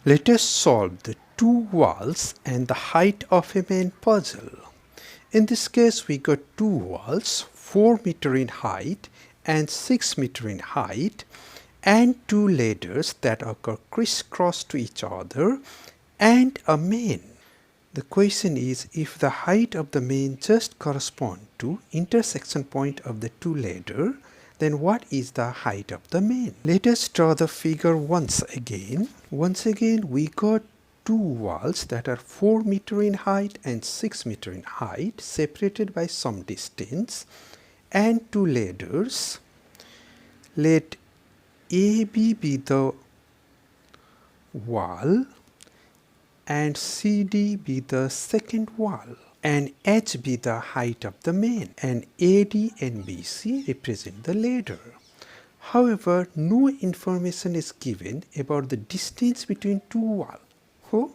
Let us solve the two walls and the height of a main puzzle. In this case, we got two walls, 4 meter in height and 6 meter in height, and two ladders that occur crisscross to each other, and a main. The question is, if the height of the main just corresponds to intersection point of the two ladders, then what is the height of the main? Let us draw the figure once again. Once again, we got two walls that are 4 meter in height and 6 meter in height, separated by some distance, and two ladders. Let AB be the wall and CD be the second wall, and H be the height of the main, and AD and BC represent the ladder. However, no information is given about the distance between two walls. Oh,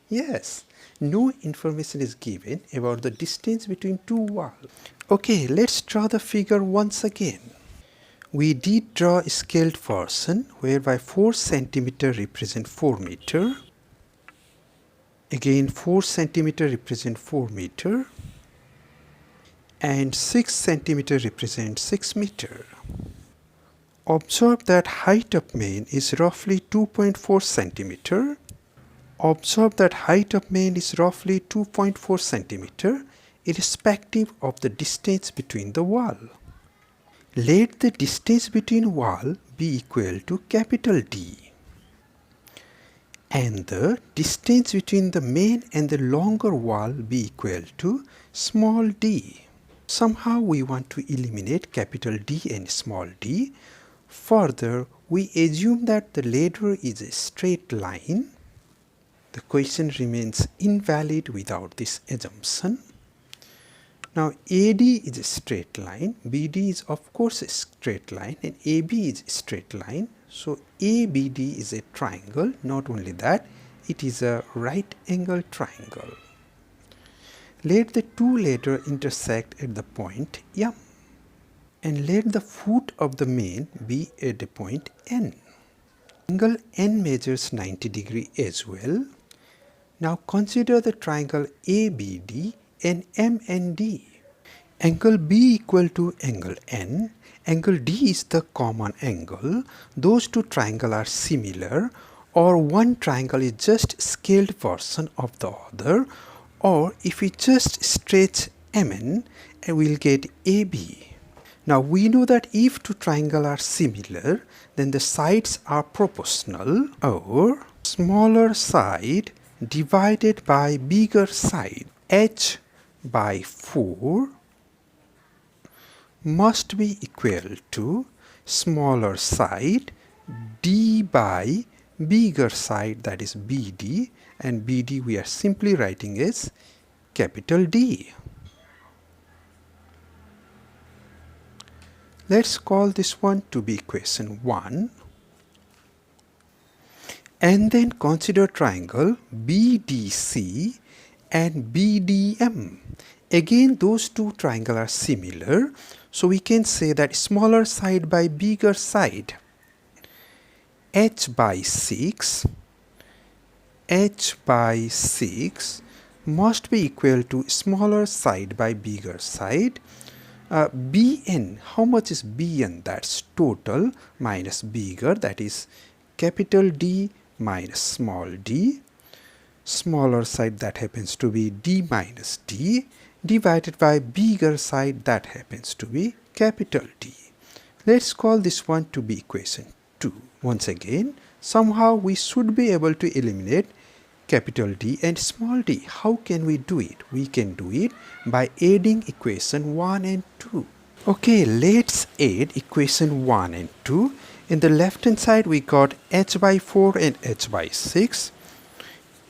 yes, no information is given about the distance between two walls. Okay, let's draw the figure once again. We did draw a scaled version whereby 4 cm represent 4 meter. Again, 4 cm represent 4 meter, and 6 cm represent 6 meter. Observe that height of main is roughly 2.4 cm. Observe that height of main is roughly 2.4 cm, irrespective of the distance between the wall. Let the distance between wall be equal to capital D, and the distance between the main and the longer wall be equal to small d. Somehow we want to eliminate capital D and small d. Further, we assume that the ladder is a straight line. The question remains invalid without this assumption. Now AD is a straight line, BD is of course a straight line, and AB is a straight line. So ABD is a triangle. Not only that, it is a right angle triangle. Let the two ladders intersect at the point M, and let the foot of the main be at the point N. Angle N measures 90 degrees as well. Now consider the triangle ABD and MND. Angle B equal to angle N. Angle D is the common angle. Those two triangles are similar, or one triangle is just scaled version of the other, or if we just stretch MN, we will get AB. Now we know that if two triangles are similar, then the sides are proportional, or smaller side divided by bigger side, H by 4 must be equal to smaller side D by bigger side, that is BD, and BD we are simply writing as capital D. Let's call this one to be equation 1, and then consider triangle BDC and BDM. Again, those two triangles are similar, so we can say that smaller side by bigger side, H by 6 must be equal to smaller side by bigger side. Bn, how much is Bn? That's total minus bigger, that is capital D minus small d. Smaller side, that happens to be D minus D, divided by bigger side, that happens to be capital D. Let's call this one to be equation 2. Once again, somehow we should be able to eliminate capital D and small d. How can we do it? We can do it by adding equation 1 and 2. Okay, let's add equation 1 and 2. In the left hand side, we got H by 4 and H by 6.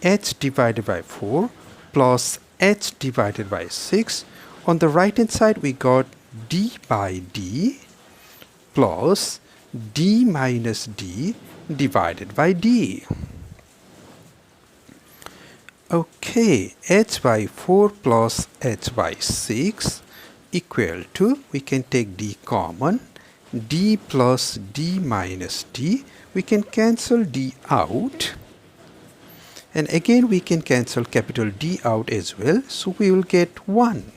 H divided by 4 plus H divided by 6. On the right hand side, we got D by D plus D minus D divided by D. Okay, H by 4 plus H by 6 equal to, we can take D common, D plus D minus D. We can cancel D out. And again we can cancel capital D out as well, so we will get 1.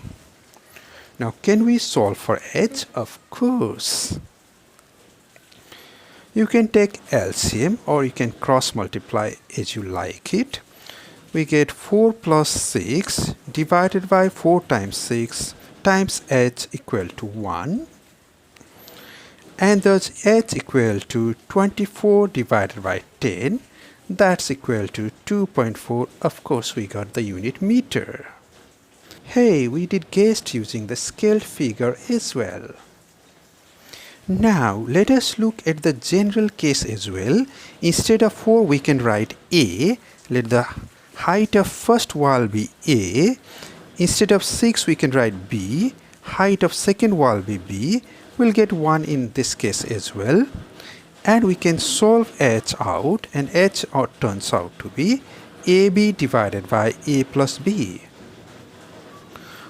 Now can we solve for h? Of course. You can take LCM or you can cross multiply as you like it. We get 4 plus 6 divided by 4 times 6 times h equal to 1. And thus h equal to 24 divided by 10. That's equal to 2.4. Of course we got the unit meter. Hey, we did guessed using the scaled figure as well. Now let us look at the general case as well. Instead of 4 we can write A. Let the height of first wall be A. Instead of 6 we can write B. Height of second wall be B. We'll get 1 in this case as well. And we can solve h out, and h turns out to be AB divided by A plus B,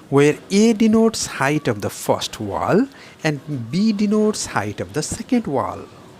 where A denotes height of the first wall and B denotes height of the second wall.